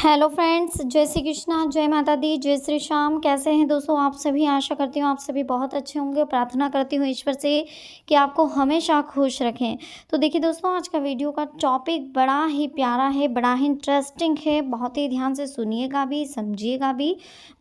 Hello friends, जय श्री कृष्णा, जय माता दी, जय श्री श्याम। कैसे हैं दोस्तों आप सभी? आशा करती हूँ आप सभी बहुत अच्छे होंगे। प्रार्थना करती हूँ ईश्वर से कि आपको हमेशा खुश रखें। तो देखिए दोस्तों, आज का वीडियो का टॉपिक बड़ा ही प्यारा है, बड़ा ही इंटरेस्टिंग है। बहुत ही ध्यान से सुनिएगा भी, समझिएगा भी।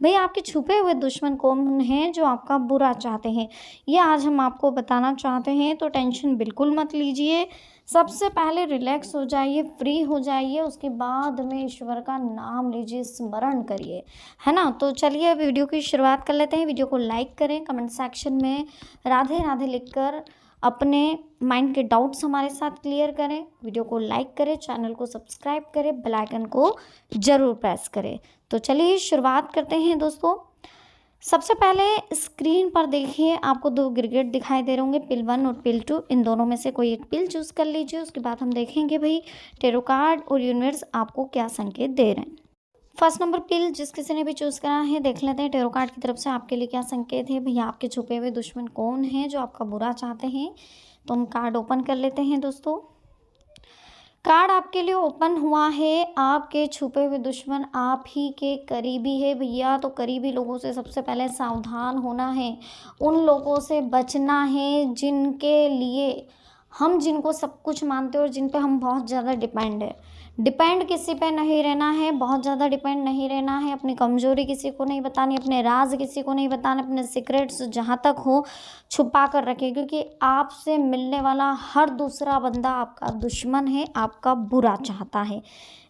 भाई, आपके छुपे हुए दुश्मन कौन हैं जो आपका बुरा चाहते हैं, ये आज हम आपको बताना चाहते हैं। तो टेंशन बिल्कुल मत लीजिए। सबसे पहले रिलैक्स हो जाइए, फ्री हो जाइए, उसके बाद में ईश्वर का नाम लीजिए, स्मरण करिए, है ना। तो चलिए वीडियो की शुरुआत कर लेते हैं। वीडियो को लाइक करें, कमेंट सेक्शन में राधे राधे लिखकर अपने माइंड के डाउट्स हमारे साथ क्लियर करें। वीडियो को लाइक करें, चैनल को सब्सक्राइब करें, बेल आइकन को ज़रूर प्रेस करें। तो चलिए शुरुआत करते हैं दोस्तों। सबसे पहले स्क्रीन पर देखिए, आपको दो गिरगिट दिखाई दे रहे होंगे, पिल 1 और पिल 2। इन दोनों में से कोई एक पिल चूज़ कर लीजिए। उसके बाद हम देखेंगे भाई टेरो कार्ड और यूनिवर्स आपको क्या संकेत दे रहे हैं। फर्स्ट नंबर पिल जिस किसी ने भी चूज़ करा है, देख लेते हैं टेरो कार्ड की तरफ से आपके लिए क्या संकेत है। भैया, आपके छुपे हुए दुश्मन कौन हैं जो आपका बुरा चाहते हैं। तो हम कार्ड ओपन कर लेते हैं दोस्तों। कार्ड आपके लिए ओपन हुआ है। आपके छुपे हुए दुश्मन आप ही के करीबी है भैया। तो करीबी लोगों से सबसे पहले सावधान होना है, उन लोगों से बचना है जिनके लिए हम जिनको सब कुछ मानते हैं और जिन पे हम बहुत ज़्यादा डिपेंड है। डिपेंड किसी पे नहीं रहना है, बहुत ज़्यादा डिपेंड नहीं रहना है। अपनी कमज़ोरी किसी को नहीं बतानी, अपने राज किसी को नहीं बताना, अपने सीक्रेट्स जहाँ तक हो छुपा कर रखें, क्योंकि आपसे मिलने वाला हर दूसरा बंदा आपका दुश्मन है, आपका बुरा चाहता है।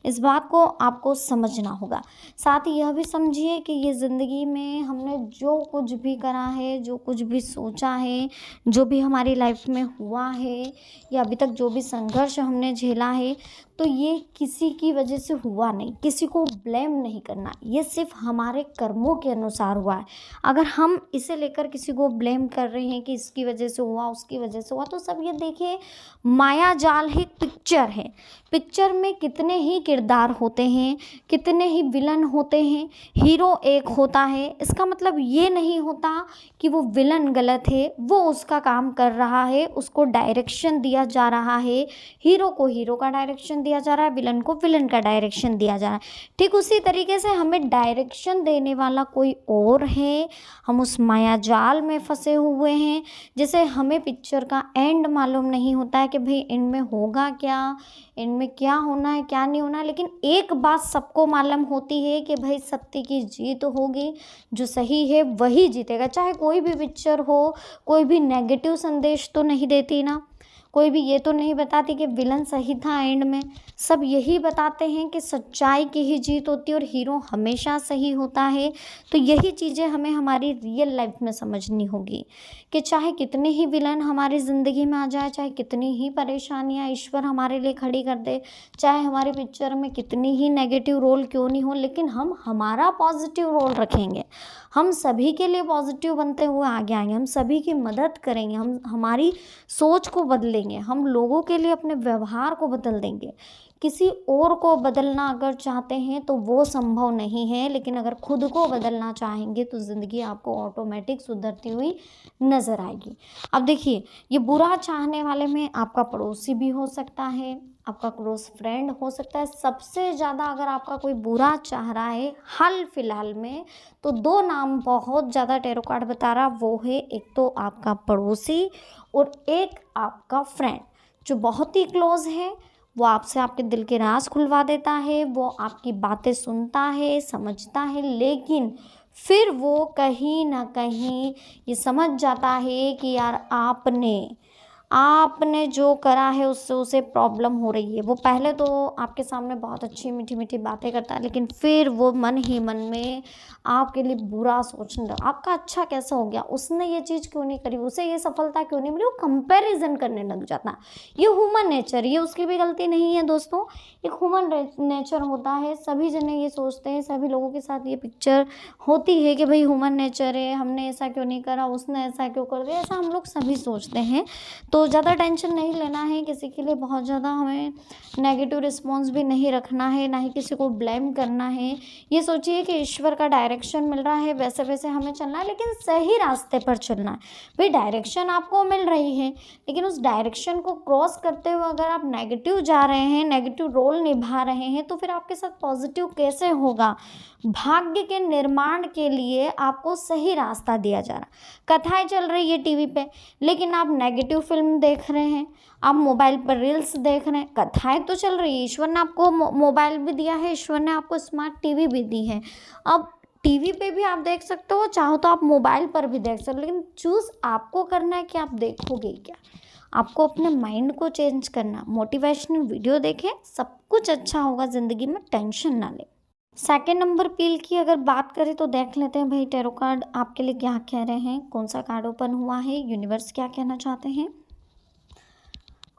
इस बात को आपको समझना होगा। साथ ही यह भी समझिए कि ये ज़िंदगी में हमने जो कुछ भी करा है, जो कुछ भी सोचा है, जो भी हमारी लाइफ में हुआ है, या अभी तक जो भी संघर्ष हमने झेला है, तो ये किसी की वजह से हुआ नहीं। किसी को ब्लेम नहीं करना, ये सिर्फ हमारे कर्मों के अनुसार हुआ है। अगर हम इसे लेकर किसी को ब्लेम कर रहे हैं कि इसकी वजह से हुआ, उसकी वजह से हुआ, तो सब ये देखिए माया जाल है, पिक्चर है। पिक्चर में कितने ही किरदार होते हैं, कितने ही विलन होते हैं, हीरो एक होता है। इसका मतलब ये नहीं होता कि वो विलन गलत है, वो उसका काम कर रहा है, उसको डायरेक्शन दिया जा रहा है। हीरो को हीरो का डायरेक्शन दिया जा रहा है, विलन को विलन का डायरेक्शन दिया जा रहा है। ठीक उसी तरीके से हमें डायरेक्शन देने वाला कोई और है। हम उस माया जाल में फंसे हुए हैं। जैसे हमें पिक्चर का एंड मालूम नहीं होता है कि भाई इनमें होगा क्या, इनमें क्या होना है, क्या नहीं होना। लेकिन एक बात सबको मालूम होती है कि भाई सत्य की जीत होगी, जो सही है वही जीतेगा। चाहे कोई भी पिक्चर हो, कोई भी नेगेटिव संदेश तो नहीं देती ना, कोई भी ये तो नहीं बताती कि विलन सही था एंड में। सब यही बताते हैं कि सच्चाई की ही जीत होती है और हीरो हमेशा सही होता है। तो यही चीज़ें हमें हमारी रियल लाइफ में समझनी होगी कि चाहे कितने ही विलन हमारी ज़िंदगी में आ जाए, चाहे कितनी ही परेशानियां ईश्वर हमारे लिए खड़ी कर दे, चाहे हमारी पिक्चर में कितनी ही नेगेटिव रोल क्यों नहीं हो, लेकिन हम हमारा पॉजिटिव रोल रखेंगे। हम सभी के लिए पॉजिटिव बनते हुए आगे आएंगे, हम सभी की मदद करेंगे, हम हमारी सोच को बदलेंगे, हम लोगों के लिए अपने व्यवहार को बदल देंगे। किसी और को बदलना अगर चाहते हैं तो वो संभव नहीं है, लेकिन अगर खुद को बदलना चाहेंगे तो ज़िंदगी आपको ऑटोमेटिक सुधरती हुई नज़र आएगी। अब देखिए, ये बुरा चाहने वाले में आपका पड़ोसी भी हो सकता है, आपका क्लोज फ्रेंड हो सकता है। सबसे ज़्यादा अगर आपका कोई बुरा चाह रहा है हाल फिलहाल में, तो दो नाम बहुत ज़्यादा टेरो कार्ड बता रहा, वो है एक तो आपका पड़ोसी और एक आपका फ्रेंड जो बहुत ही क्लोज है। वो आपसे आपके दिल के राज खुलवा देता है, वो आपकी बातें सुनता है, समझता है, लेकिन फिर वो कहीं ना कहीं ये समझ जाता है कि यार आपने जो करा है उससे उसे प्रॉब्लम हो रही है। वो पहले तो आपके सामने बहुत अच्छी मीठी मीठी बातें करता है, लेकिन फिर वो मन ही मन में आपके लिए बुरा सोचने लगा। आपका अच्छा कैसा हो गया, उसने ये चीज़ क्यों नहीं करी, उसे ये सफलता क्यों नहीं मिली, वो कंपैरिजन करने लग जाता। ये ह्यूमन नेचर, ये उसकी भी गलती नहीं है दोस्तों, एक ह्यूमन नेचर होता है। सभी जने ये सोचते हैं, सभी लोगों के साथ ये पिक्चर होती है कि भाई ह्यूमन नेचर है, हमने ऐसा क्यों नहीं करा, उसने ऐसा क्यों कर दिया, ऐसा हम लोग सभी सोचते हैं। तो तो ज़्यादा टेंशन नहीं लेना है किसी के लिए, बहुत ज़्यादा हमें नेगेटिव रिस्पॉन्स भी नहीं रखना है, ना ही किसी को ब्लेम करना है। ये सोचिए कि ईश्वर का डायरेक्शन मिल रहा है, वैसे वैसे हमें चलना है, लेकिन सही रास्ते पर चलना है। भाई डायरेक्शन आपको मिल रही है, लेकिन उस डायरेक्शन को क्रॉस करते हुए अगर आप नेगेटिव जा रहे हैं, नेगेटिव रोल निभा रहे हैं, तो फिर आपके साथ पॉजिटिव कैसे होगा। भाग्य के निर्माण के लिए आपको सही रास्ता दिया जा रहा। कथाएं चल रही है टीवी पे, लेकिन आप नेगेटिव फिल्म देख रहे हैं, आप मोबाइल पर रील्स देख रहे हैं। कथाएं तो चल रही है, ईश्वर ने आपको मोबाइल भी दिया है, ईश्वर ने आपको स्मार्ट टीवी भी दी है। अब टीवी पे भी आप देख सकते हो, चाहो तो आप मोबाइल पर भी देख सकते हो, लेकिन चूज़ आपको करना है कि आप देखोगे क्या। आपको अपने माइंड को चेंज करना। मोटिवेशनल वीडियो देखें, सब कुछ अच्छा होगा ज़िंदगी में, टेंशन ना लें। सेकंड नंबर पील की अगर बात करें तो देख लेते हैं भाई टैरो कार्ड आपके लिए क्या कह रहे हैं, कौन सा कार्ड ओपन हुआ है, यूनिवर्स क्या कहना चाहते हैं।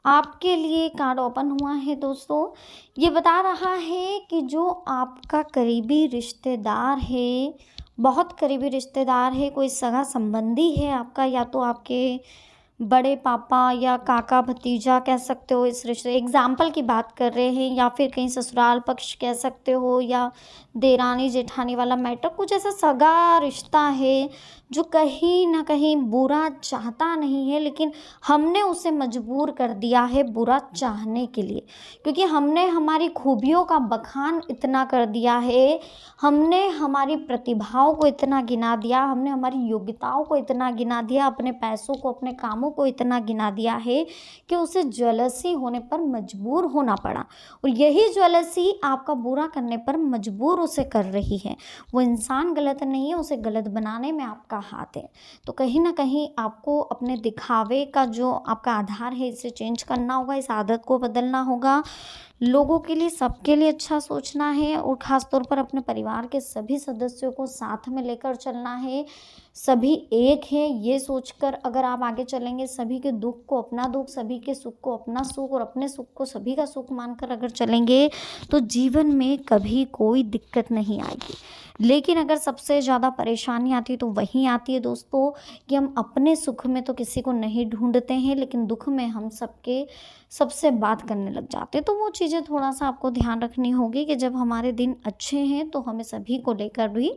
आपके लिए कार्ड ओपन हुआ है दोस्तों, ये बता रहा है कि जो आपका करीबी रिश्तेदार है, बहुत करीबी रिश्तेदार है, कोई सगा संबंधी है आपका, या तो आपके बड़े पापा या काका भतीजा कह सकते हो, इस रिश्ते एग्जाम्पल की बात कर रहे हैं, या फिर कहीं ससुराल पक्ष कह सकते हो, या देरानी जेठानी वाला मैटर, कुछ ऐसा सगा रिश्ता है जो कहीं ना कहीं बुरा चाहता नहीं है, लेकिन हमने उसे मजबूर कर दिया है बुरा चाहने के लिए, क्योंकि हमने हमारी खूबियों का बखान इतना कर दिया है, हमने हमारी प्रतिभाओं को इतना गिना दिया, हमने हमारी योग्यताओं को इतना गिना दिया, अपने पैसों को, अपने कामों को इतना गिना दिया है कि उसे ज्वेलसी होने पर मजबूर होना पड़ा, और यही ज्वेलसी आपका बुरा करने पर मजबूर उसे कर रही है। वो इंसान गलत नहीं है, उसे गलत बनाने में आपका हाथ है। तो कहीं ना कहीं आपको अपने दिखावे का जो आपका आधार है, इसे चेंज करना होगा, इस आदत को बदलना होगा, लोगों के लिए, सबके लिए अच्छा सोचना है, और ख़ास तौर पर अपने परिवार के सभी सदस्यों को साथ में लेकर चलना है। सभी एक हैं ये सोचकर अगर आप आगे चलेंगे, सभी के दुख को अपना दुख, सभी के सुख को अपना सुख, और अपने सुख को सभी का सुख मानकर अगर चलेंगे, तो जीवन में कभी कोई दिक्कत नहीं आएगी। लेकिन अगर सबसे ज़्यादा परेशानी आती है तो वहीं आती है दोस्तों, कि हम अपने सुख में तो किसी को नहीं ढूंढते हैं, लेकिन दुख में हम सबसे बात करने लग जाते हैं। तो वो चीज़ें थोड़ा सा आपको ध्यान रखनी होगी कि जब हमारे दिन अच्छे हैं तो हमें सभी को लेकर भी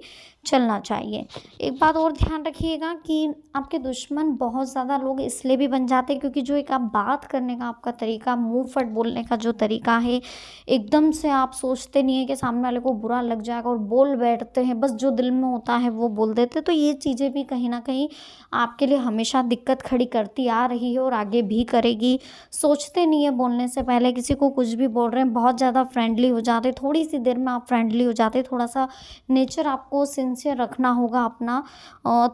चलना चाहिए। एक बात और ध्यान रखिएगा कि आपके दुश्मन बहुत ज़्यादा लोग इसलिए भी बन जाते हैं क्योंकि जो एक आप बात करने का आपका तरीका, मुंह फट बोलने का जो तरीका है, एकदम से आप सोचते नहीं है कि सामने वाले को बुरा लग जाएगा और बोल बैठते हैं, बस जो दिल में होता है वो बोल देते। तो ये चीज़ें भी कहीं ना कहीं आपके लिए हमेशा दिक्कत खड़ी करती आ रही है और आगे भी करेगी। सोचते नहीं है बोलने से पहले, किसी को कुछ भी बोल रहे हैं, बहुत ज़्यादा फ्रेंडली हो जाते, थोड़ी सी देर में आप फ्रेंडली हो जाते। थोड़ा सा नेचर आपको सिंसियर रखना होगा अपना,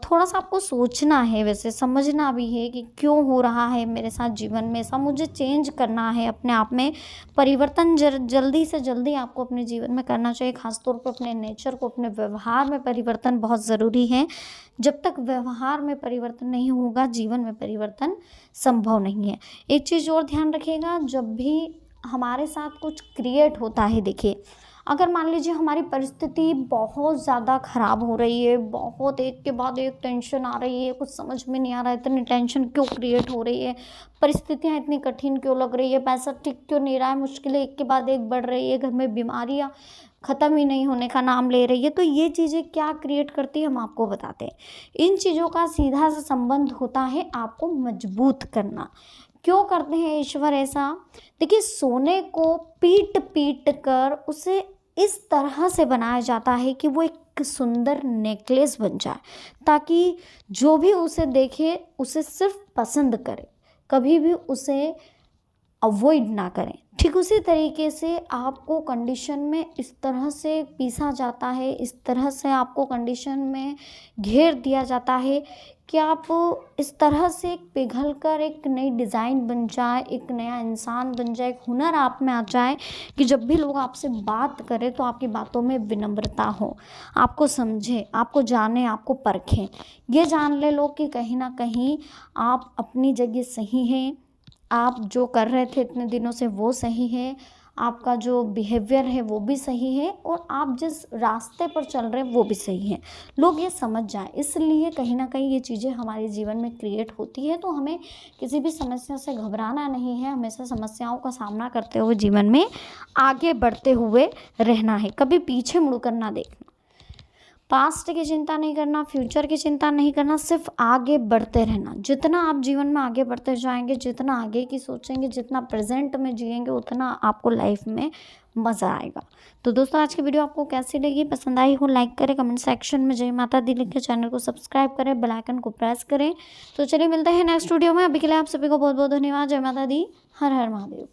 थोड़ा सा आपको सोचना है, वैसे समझना भी है कि क्यों हो रहा है मेरे साथ जीवन में ऐसा, मुझे चेंज करना है, अपने आप में परिवर्तन जल्दी से जल्दी आपको अपने जीवन में करना चाहिए। खासतौर पर अपने नेचर को, अपने व्यवहार में परिवर्तन बहुत ज़रूरी है। जब तक व्यवहार में परिवर्तन नहीं होगा, जीवन में परिवर्तन संभव नहीं है। एक चीज़ और ध्यान रखिएगा, जब भी हमारे साथ कुछ क्रिएट होता है, देखिए अगर मान लीजिए हमारी परिस्थिति बहुत ज़्यादा ख़राब हो रही है, बहुत एक के बाद एक टेंशन आ रही है, कुछ समझ में नहीं आ रहा है, इतनी टेंशन क्यों क्रिएट हो रही है, परिस्थितियाँ इतनी कठिन क्यों लग रही है, पैसा टिक क्यों नहीं रहा है, मुश्किलें एक के बाद एक बढ़ रही है, घर में बीमारियाँ ख़त्म ही नहीं होने का नाम ले रही है, तो ये चीज़ें क्या क्रिएट करती है हम आपको बताते हैं। इन चीज़ों का सीधा सा संबंध होता है आपको मजबूत करना। क्यों करते हैं ईश्वर ऐसा? देखिए, सोने को पीट पीट कर उसे इस तरह से बनाया जाता है कि वो एक सुंदर नेकलेस बन जाए, ताकि जो भी उसे देखे उसे सिर्फ पसंद करे, कभी भी उसे अवॉइड ना करें। ठीक उसी तरीके से आपको कंडीशन में इस तरह से पीसा जाता है, इस तरह से आपको कंडीशन में घेर दिया जाता है कि आप इस तरह से पिघल कर एक नई डिज़ाइन बन जाए, एक नया इंसान बन जाए, एक हुनर आप में आ जाए कि जब भी लोग आपसे बात करें तो आपकी बातों में विनम्रता हो, आपको समझें, आपको जाने, आपको परखें। ये जान ले लोग कि कहीं ना कहीं आप अपनी जगह सही हैं, आप जो कर रहे थे इतने दिनों से वो सही है, आपका जो बिहेवियर है वो भी सही है और आप जिस रास्ते पर चल रहे हैं वो भी सही है, लोग ये समझ जाएं। इसलिए कहीं ना कहीं ये चीज़ें हमारे जीवन में क्रिएट होती है। तो हमें किसी भी समस्या से घबराना नहीं है, हमेशा समस्याओं का सामना करते हुए जीवन में आगे बढ़ते हुए रहना है, कभी पीछे मुड़कर ना देखना। पास्ट की चिंता नहीं करना, फ्यूचर की चिंता नहीं करना, सिर्फ आगे बढ़ते रहना। जितना आप जीवन में आगे बढ़ते जाएंगे, जितना आगे की सोचेंगे, जितना प्रेजेंट में जिएंगे, उतना आपको लाइफ में मज़ा आएगा। तो दोस्तों आज की वीडियो आपको कैसी लगी, पसंद आई हो लाइक करें, कमेंट सेक्शन में जय माता दी लिख के चैनल को सब्सक्राइब करें, बेल आइकन को प्रेस करें। तो चलिए मिलते हैं नेक्स्ट वीडियो में। अभी के लिए आप सभी को बहुत बहुत धन्यवाद। जय माता दी, हर हर महादेव।